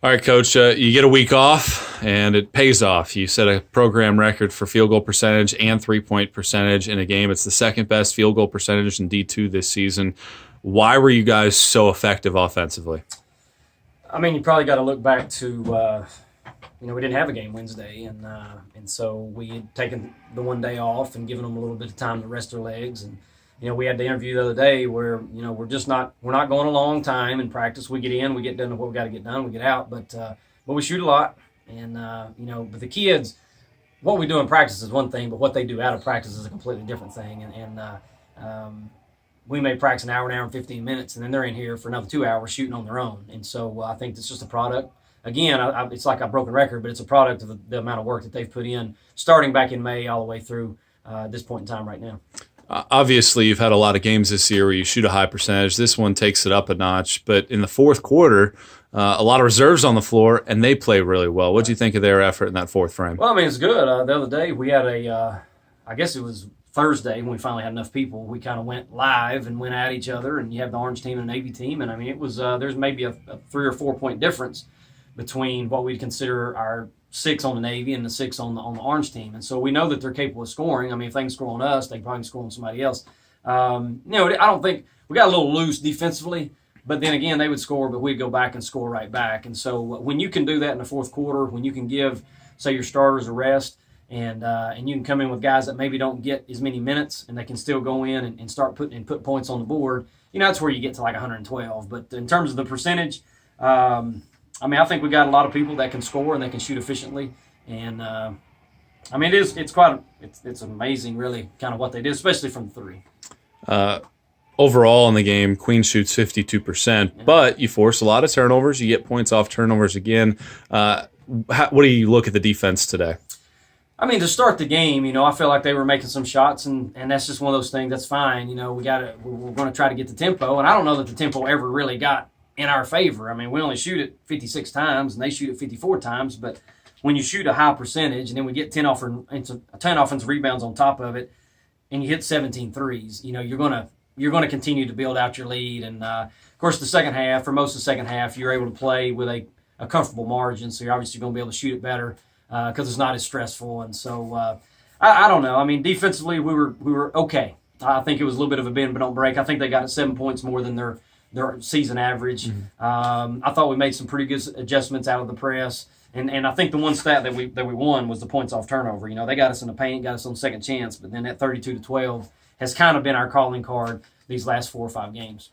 All right, Coach, you get a week off, and it pays off. You set a program record for field goal percentage and three-point percentage in a game. It's the second best field goal percentage in D2 this season. Why were you guys so effective offensively? I mean, you probably got to look back to, we didn't have a game Wednesday, and so we had taken the one day off and given them a little bit of time to rest their legs. And we had the interview the other day where we're not going a long time in practice. We get in, we get done with what we got to get done, we get out, but we shoot a lot, and but the kids, what we do in practice is one thing, but what they do out of practice is a completely different thing. And we may practice an hour and 15 minutes, and then they're in here for another 2 hours shooting on their own. And so I think it's just a product. Again, it's like a broken record, but it's a product of the amount of work that they've put in, starting back in May all the way through this point in time right now. Obviously, you've had a lot of games this year where you shoot a high percentage. This one takes it up a notch. But in the fourth quarter, a lot of reserves on the floor, and they play really well. What do you think of their effort in that fourth frame? Well, I mean, it's good. The other day we had I guess it was Thursday when we finally had enough people. We kind of went live and went at each other, and you have the orange team and the Navy team. And, I mean, it was there's maybe a 3 or 4 point difference between what we'd consider our 6 on the Navy and the 6 on the orange team. And so we know that they're capable of scoring. I mean, if they can score on us, they can probably score on somebody else. I don't think we got a little loose defensively, but then again, they would score, but we'd go back and score right back. And so when you can do that in the fourth quarter, when you can give, say, your starters a rest, and you can come in with guys that maybe don't get as many minutes, and they can still go in and start put points on the board, that's where you get to like 112. But in terms of the percentage, I think we got a lot of people that can score and they can shoot efficiently, and it's amazing, really, kind of what they did, especially from three. Overall in the game, Queen shoots 52%, but you force a lot of turnovers. You get points off turnovers again. What do you look at the defense today? I mean, to start the game, I feel like they were making some shots, and that's just one of those things. That's fine. We're going to try to get the tempo, and I don't know that the tempo ever really got in our favor. I mean, we only shoot it 56 times, and they shoot it 54 times. But when you shoot a high percentage, and then we get 10 offensive rebounds on top of it, and you hit 17 threes, you're gonna continue to build out your lead. And of course, the second half, for most of the second half, you're able to play with a comfortable margin, so you're obviously going to be able to shoot it better because it's not as stressful. And so I don't know. I mean, defensively, we were okay. I think it was a little bit of a bend but don't break. I think they got it 7 points more than their season average. Mm-hmm. I thought we made some pretty good adjustments out of the press, and I think the one stat that we won was the points off turnover. They got us in the paint, got us on second chance, but then that 32-12 has kind of been our calling card these last 4 or 5 games.